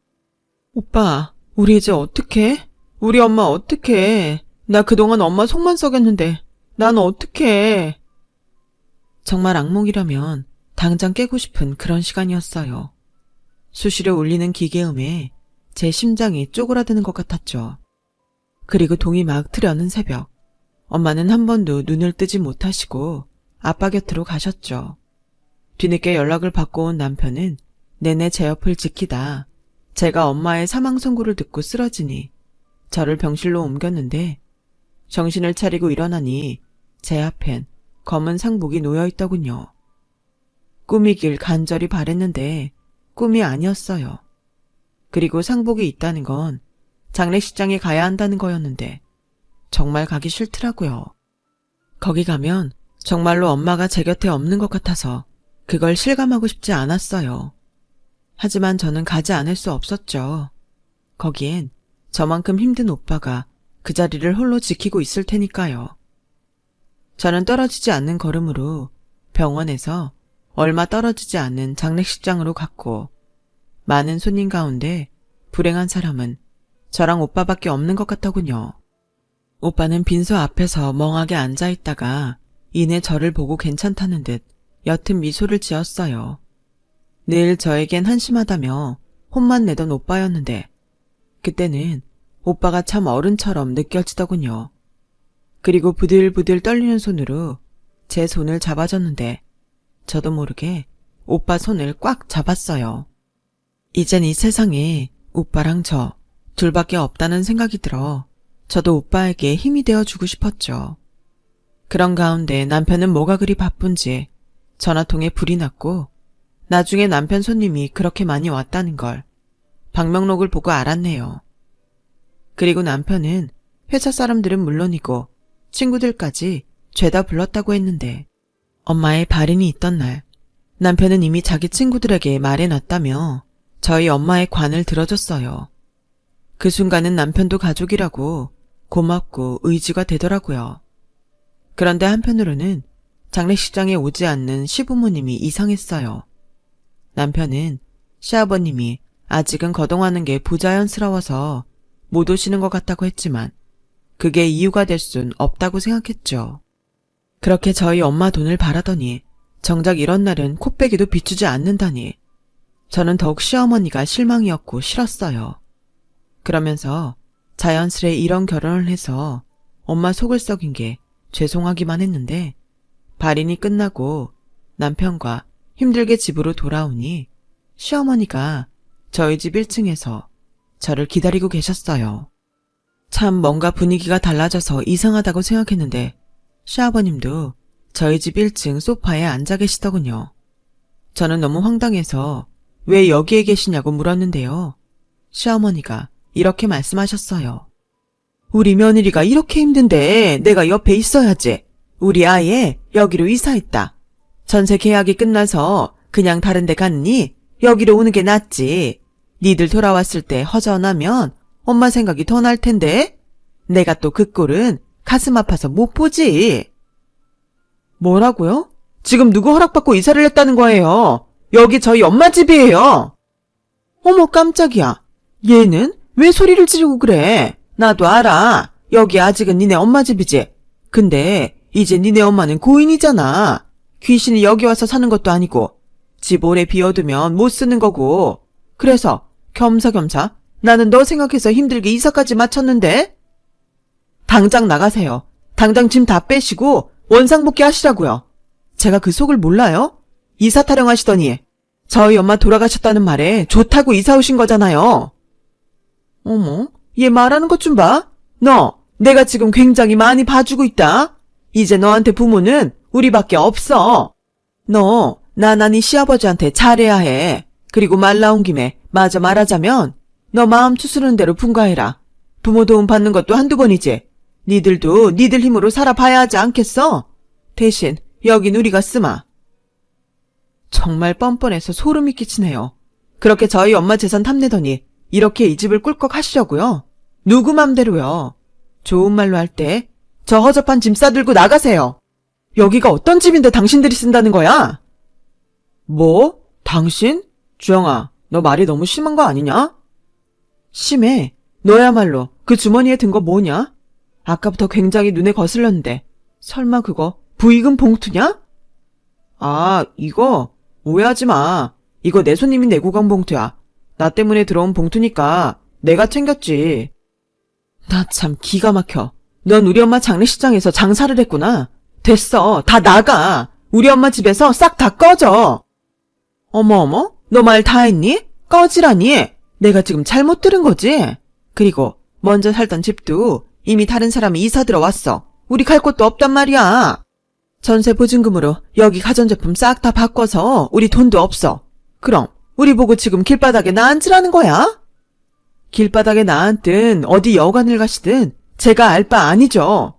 오빠, 우리 이제 어떡해? 우리 엄마 어떡해? 나 그동안 엄마 속만 썩였는데 난 어떡해? 정말 악몽이라면 당장 깨고 싶은 그런 시간이었어요. 수시로 울리는 기계음에 제 심장이 쪼그라드는 것 같았죠. 그리고 동이 막 트려는 새벽, 엄마는 한 번도 눈을 뜨지 못하시고 아빠 곁으로 가셨죠. 뒤늦게 연락을 받고 온 남편은 내내 제 옆을 지키다 제가 엄마의 사망 선고를 듣고 쓰러지니 저를 병실로 옮겼는데 정신을 차리고 일어나니 제 앞엔 검은 상복이 놓여있더군요. 꿈이길 간절히 바랬는데 꿈이 아니었어요. 그리고 상복이 있다는 건 장례식장에 가야 한다는 거였는데 정말 가기 싫더라고요. 거기 가면 정말로 엄마가 제 곁에 없는 것 같아서 그걸 실감하고 싶지 않았어요. 하지만 저는 가지 않을 수 없었죠. 거기엔 저만큼 힘든 오빠가 그 자리를 홀로 지키고 있을 테니까요. 저는 떨어지지 않는 걸음으로 병원에서 얼마 떨어지지 않는 장례식장으로 갔고 많은 손님 가운데 불행한 사람은 저랑 오빠밖에 없는 것 같더군요. 오빠는 빈소 앞에서 멍하게 앉아있다가 이내 저를 보고 괜찮다는 듯 옅은 미소를 지었어요. 늘 저에겐 한심하다며 혼만 내던 오빠였는데 그때는 오빠가 참 어른처럼 느껴지더군요. 그리고 부들부들 떨리는 손으로 제 손을 잡아줬는데 저도 모르게 오빠 손을 꽉 잡았어요. 이젠 이 세상에 오빠랑 저 둘밖에 없다는 생각이 들어 저도 오빠에게 힘이 되어주고 싶었죠. 그런 가운데 남편은 뭐가 그리 바쁜지 전화통에 불이 났고 나중에 남편 손님이 그렇게 많이 왔다는 걸 방명록을 보고 알았네요. 그리고 남편은 회사 사람들은 물론이고 친구들까지 죄다 불렀다고 했는데 엄마의 발인이 있던 날 남편은 이미 자기 친구들에게 말해놨다며 저희 엄마의 관을 들어줬어요. 그 순간은 남편도 가족이라고 고맙고 의지가 되더라고요. 그런데 한편으로는 장례식장에 오지 않는 시부모님이 이상했어요. 남편은 시아버님이 아직은 거동하는 게 부자연스러워서 못 오시는 것 같다고 했지만 그게 이유가 될 순 없다고 생각했죠. 그렇게 저희 엄마 돈을 바라더니 정작 이런 날은 코빼기도 비추지 않는다니 저는 더욱 시어머니가 실망이었고 싫었어요. 그러면서 자연스레 이런 결혼을 해서 엄마 속을 썩인 게 죄송하기만 했는데 발인이 끝나고 남편과 힘들게 집으로 돌아오니 시어머니가 저희 집 1층에서 저를 기다리고 계셨어요. 참 뭔가 분위기가 달라져서 이상하다고 생각했는데 시아버님도 저희 집 1층 소파에 앉아 계시더군요. 저는 너무 황당해서 왜 여기에 계시냐고 물었는데요. 시어머니가 이렇게 말씀하셨어요. 우리 며느리가 이렇게 힘든데 내가 옆에 있어야지. 우리 아예 여기로 이사했다. 전세 계약이 끝나서 그냥 다른 데 갔니? 여기로 오는 게 낫지. 니들 돌아왔을 때 허전하면 엄마 생각이 더 날 텐데. 내가 또 그 꼴은 가슴 아파서 못 보지. 뭐라고요? 지금 누구 허락받고 이사를 했다는 거예요? 여기 저희 엄마 집이에요. 어머 깜짝이야. 얘는 왜 소리를 지르고 그래? 나도 알아. 여기 아직은 니네 엄마 집이지. 근데 이제 니네 엄마는 고인이잖아. 귀신이 여기 와서 사는 것도 아니고 집 오래 비워두면 못 쓰는 거고. 그래서 겸사겸사 나는 너 생각해서 힘들게 이사까지 마쳤는데? 당장 나가세요. 당장 짐 다 빼시고 원상복귀 하시라고요. 제가 그 속을 몰라요? 이사 타령하시더니 저희 엄마 돌아가셨다는 말에 좋다고 이사 오신 거잖아요. 어머, 얘 말하는 것 좀 봐. 너, 내가 지금 굉장히 많이 봐주고 있다. 이제 너한테 부모는 우리밖에 없어. 너, 나나니 시아버지한테 잘해야 해. 그리고 말 나온 김에 마저 말하자면 너 마음 추스르는 대로 분가해라. 부모 도움 받는 것도 한두 번이지. 니들도 니들 힘으로 살아봐야 하지 않겠어? 대신 여긴 우리가 쓰마. 정말 뻔뻔해서 소름이 끼치네요. 그렇게 저희 엄마 재산 탐내더니 이렇게 이 집을 꿀꺽 하시려고요? 누구 맘대로요. 좋은 말로 할 때 저 허접한 짐 싸들고 나가세요. 여기가 어떤 집인데 당신들이 쓴다는 거야? 뭐? 당신? 주영아, 너 말이 너무 심한 거 아니냐? 심해. 너야말로 그 주머니에 든 거 뭐냐? 아까부터 굉장히 눈에 거슬렸는데 설마 그거 부의금 봉투냐? 아, 이거 오해하지 마. 이거 내 손님이 내고 간 봉투야. 나 때문에 들어온 봉투니까 내가 챙겼지. 나 참 기가 막혀. 넌 우리 엄마 장례식장에서 장사를 했구나. 됐어. 다 나가. 우리 엄마 집에서 싹 다 꺼져. 어머어머? 너 말 다 했니? 꺼지라니? 내가 지금 잘못 들은 거지? 그리고 먼저 살던 집도 이미 다른 사람이 이사 들어왔어. 우리 갈 곳도 없단 말이야. 전세 보증금으로 여기 가전제품 싹 다 바꿔서 우리 돈도 없어. 그럼 우리 보고 지금 길바닥에 나앉으라는 거야? 길바닥에 나앉든 어디 여관을 가시든 제가 알 바 아니죠.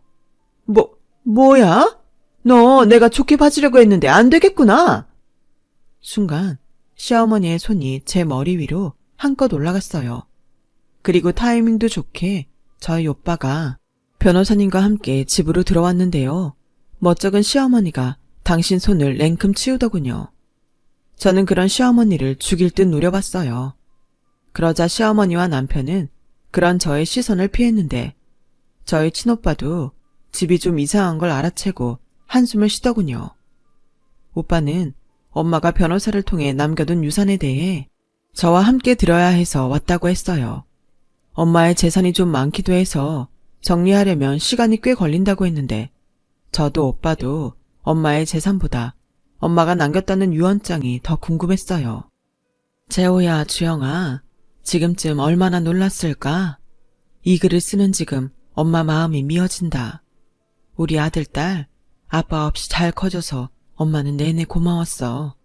뭐야? 너 내가 좋게 봐주려고 했는데 안 되겠구나. 순간 시어머니의 손이 제 머리 위로 한껏 올라갔어요. 그리고 타이밍도 좋게 저희 오빠가 변호사님과 함께 집으로 들어왔는데요. 멋쩍은 시어머니가 당신 손을 냉큼 치우더군요. 저는 그런 시어머니를 죽일 듯 노려봤어요. 그러자 시어머니와 남편은 그런 저의 시선을 피했는데 저희 친오빠도 집이 좀 이상한 걸 알아채고 한숨을 쉬더군요. 오빠는 엄마가 변호사를 통해 남겨둔 유산에 대해 저와 함께 들어야 해서 왔다고 했어요. 엄마의 재산이 좀 많기도 해서 정리하려면 시간이 꽤 걸린다고 했는데 저도 오빠도 엄마의 재산보다 엄마가 남겼다는 유언장이 더 궁금했어요. 재호야, 주영아, 지금쯤 얼마나 놀랐을까? 이 글을 쓰는 지금 엄마 마음이 미어진다. 우리 아들, 딸, 아빠 없이 잘 커져서 엄마는 내내 고마웠어.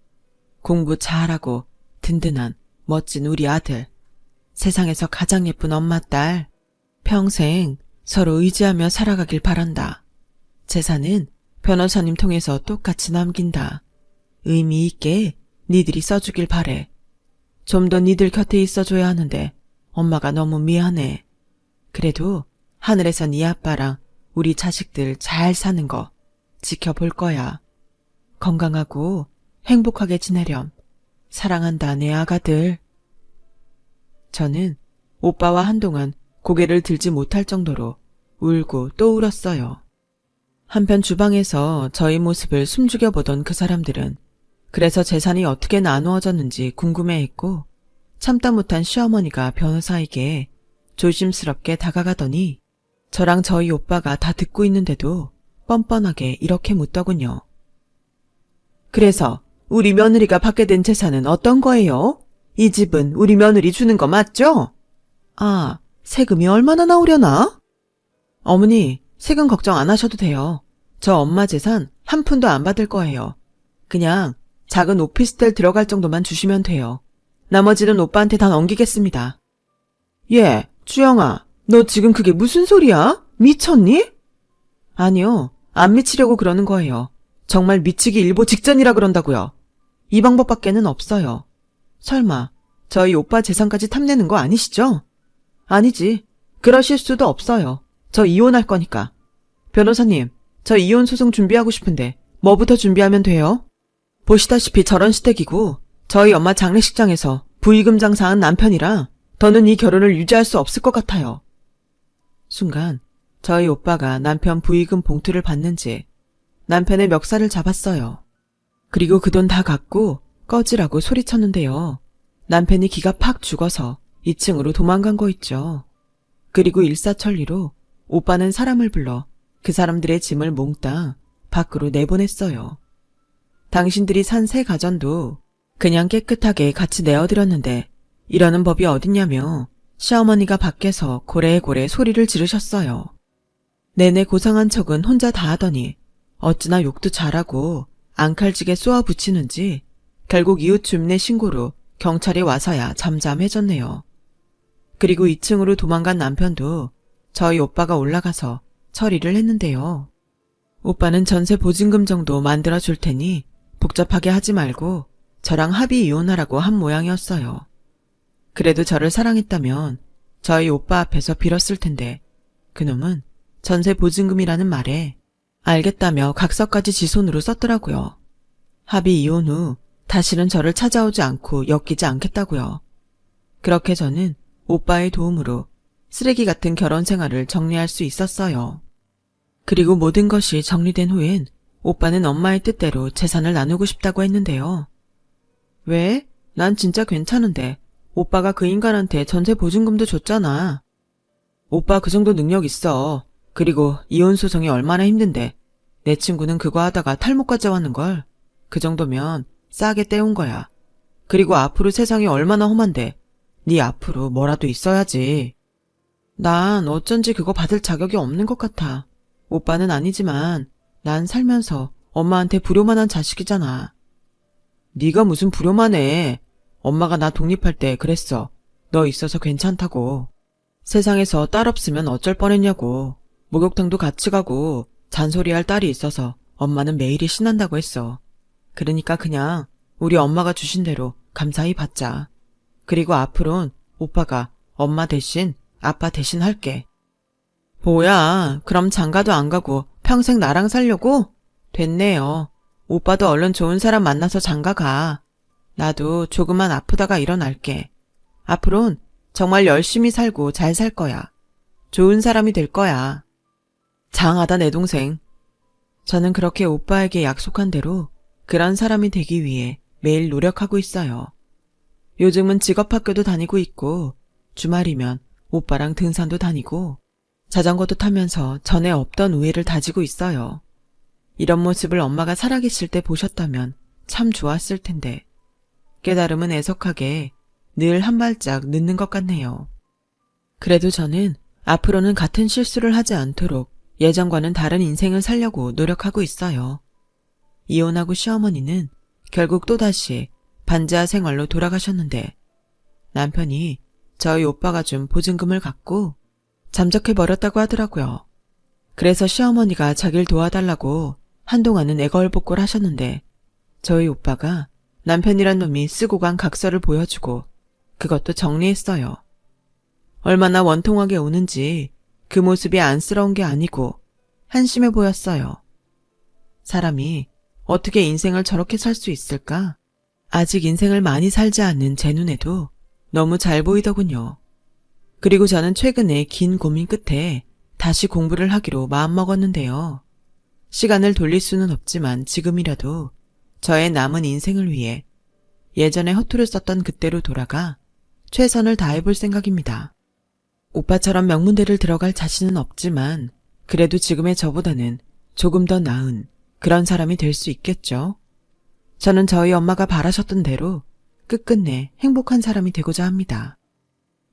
공부 잘하고 든든한 멋진 우리 아들. 세상에서 가장 예쁜 엄마, 딸. 평생 서로 의지하며 살아가길 바란다. 재산은 변호사님 통해서 똑같이 남긴다. 의미 있게 니들이 써주길 바래. 좀 더 니들 곁에 있어줘야 하는데 엄마가 너무 미안해. 그래도 하늘에서 네 아빠랑 우리 자식들 잘 사는 거 지켜볼 거야. 건강하고 행복하게 지내렴. 사랑한다, 내 아가들. 저는 오빠와 한동안 고개를 들지 못할 정도로 울고 또 울었어요. 한편 주방에서 저희 모습을 숨죽여 보던 그 사람들은 그래서 재산이 어떻게 나누어졌는지 궁금해했고 참다 못한 시어머니가 변호사에게 조심스럽게 다가가더니 저랑 저희 오빠가 다 듣고 있는데도 뻔뻔하게 이렇게 묻더군요. 그래서 우리 며느리가 받게 된 재산은 어떤 거예요? 이 집은 우리 며느리 주는 거 맞죠? 아, 세금이 얼마나 나오려나? 어머니, 세금 걱정 안 하셔도 돼요. 저 엄마 재산 한 푼도 안 받을 거예요. 그냥 작은 오피스텔 들어갈 정도만 주시면 돼요. 나머지는 오빠한테 다 넘기겠습니다. 예, 주영아, 너 지금 그게 무슨 소리야? 미쳤니? 아니요, 안 미치려고 그러는 거예요. 정말 미치기 일보 직전이라 그런다고요. 이 방법밖에는 없어요. 설마 저희 오빠 재산까지 탐내는 거 아니시죠? 아니지. 그러실 수도 없어요. 저 이혼할 거니까. 변호사님, 저 이혼 소송 준비하고 싶은데 뭐부터 준비하면 돼요? 보시다시피 저런 시댁이고 저희 엄마 장례식장에서 부의금 장사한 남편이라 더는 이 결혼을 유지할 수 없을 것 같아요. 순간 저희 오빠가 남편 부의금 봉투를 받는지 남편의 멱살을 잡았어요. 그리고 그 돈 다 갖고 꺼지라고 소리쳤는데요. 남편이 기가 팍 죽어서 2층으로 도망간 거 있죠. 그리고 일사천리로 오빠는 사람을 불러 그 사람들의 짐을 몽땅 밖으로 내보냈어요. 당신들이 산 새 가전도 그냥 깨끗하게 같이 내어드렸는데 이러는 법이 어딨냐며 시어머니가 밖에서 고래고래 소리를 지르셨어요. 내내 고상한 척은 혼자 다 하더니 어찌나 욕도 잘하고 앙칼지게 쏘아붙이는지 결국 이웃 주민의 신고로 경찰이 와서야 잠잠해졌네요. 그리고 2층으로 도망간 남편도 저희 오빠가 올라가서 처리를 했는데요. 오빠는 전세 보증금 정도 만들어줄 테니 복잡하게 하지 말고 저랑 합의 이혼하라고 한 모양이었어요. 그래도 저를 사랑했다면 저희 오빠 앞에서 빌었을 텐데 그놈은 전세 보증금이라는 말에 알겠다며 각서까지 지 손으로 썼더라고요. 합의 이혼 후 다시는 저를 찾아오지 않고 엮이지 않겠다고요. 그렇게 저는 오빠의 도움으로 쓰레기 같은 결혼 생활을 정리할 수 있었어요. 그리고 모든 것이 정리된 후엔 오빠는 엄마의 뜻대로 재산을 나누고 싶다고 했는데요. 왜? 난 진짜 괜찮은데 오빠가 그 인간한테 전세 보증금도 줬잖아. 오빠 그 정도 능력 있어. 그리고 이혼 소송이 얼마나 힘든데 내 친구는 그거 하다가 탈모까지 왔는걸. 그 정도면 싸게 떼온 거야. 그리고 앞으로 세상이 얼마나 험한데 네 앞으로 뭐라도 있어야지. 난 어쩐지 그거 받을 자격이 없는 것 같아. 오빠는 아니지만 난 살면서 엄마한테 불효만한 자식이잖아. 네가 무슨 불효만해. 엄마가 나 독립할 때 그랬어. 너 있어서 괜찮다고. 세상에서 딸 없으면 어쩔 뻔했냐고. 목욕탕도 같이 가고 잔소리할 딸이 있어서 엄마는 매일이 신난다고 했어. 그러니까 그냥 우리 엄마가 주신 대로 감사히 받자. 그리고 앞으론 오빠가 엄마 대신 아빠 대신 할게. 뭐야, 그럼 장가도 안 가고 평생 나랑 살려고? 됐네요. 오빠도 얼른 좋은 사람 만나서 장가 가. 나도 조금만 아프다가 일어날게. 앞으론 정말 열심히 살고 잘 살 거야. 좋은 사람이 될 거야. 장하다 내 동생. 저는 그렇게 오빠에게 약속한 대로 그런 사람이 되기 위해 매일 노력하고 있어요. 요즘은 직업학교도 다니고 있고 주말이면 오빠랑 등산도 다니고 자전거도 타면서 전에 없던 우애를 다지고 있어요. 이런 모습을 엄마가 살아계실 때 보셨다면 참 좋았을 텐데 깨달음은 애석하게 늘 한 발짝 늦는 것 같네요. 그래도 저는 앞으로는 같은 실수를 하지 않도록 예전과는 다른 인생을 살려고 노력하고 있어요. 이혼하고 시어머니는 결국 또다시 반지하 생활로 돌아가셨는데 남편이 저희 오빠가 준 보증금을 갖고 잠적해버렸다고 하더라고요. 그래서 시어머니가 자기를 도와달라고 한동안은 애걸복걸 하셨는데 저희 오빠가 남편이란 놈이 쓰고 간 각서를 보여주고 그것도 정리했어요. 얼마나 원통하게 우는지 그 모습이 안쓰러운 게 아니고 한심해 보였어요. 사람이 어떻게 인생을 저렇게 살 수 있을까? 아직 인생을 많이 살지 않는 제 눈에도 너무 잘 보이더군요. 그리고 저는 최근에 긴 고민 끝에 다시 공부를 하기로 마음먹었는데요. 시간을 돌릴 수는 없지만 지금이라도 저의 남은 인생을 위해 예전에 허투루 썼던 그때로 돌아가 최선을 다해볼 생각입니다. 오빠처럼 명문대를 들어갈 자신은 없지만 그래도 지금의 저보다는 조금 더 나은 그런 사람이 될 수 있겠죠. 저는 저희 엄마가 바라셨던 대로 끝끝내 행복한 사람이 되고자 합니다.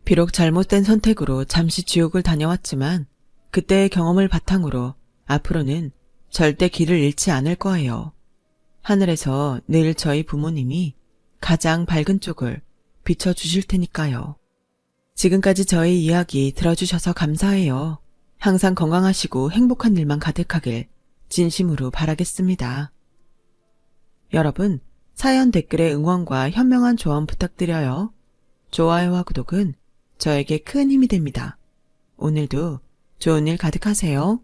비록 잘못된 선택으로 잠시 지옥을 다녀왔지만 그때의 경험을 바탕으로 앞으로는 절대 길을 잃지 않을 거예요. 하늘에서 늘 저희 부모님이 가장 밝은 쪽을 비춰주실 테니까요. 지금까지 저희 이야기 들어주셔서 감사해요. 항상 건강하시고 행복한 일만 가득하길 진심으로 바라겠습니다. 여러분, 사연 댓글에 응원과 현명한 조언 부탁드려요. 좋아요와 구독은 저에게 큰 힘이 됩니다. 오늘도 좋은 일 가득하세요.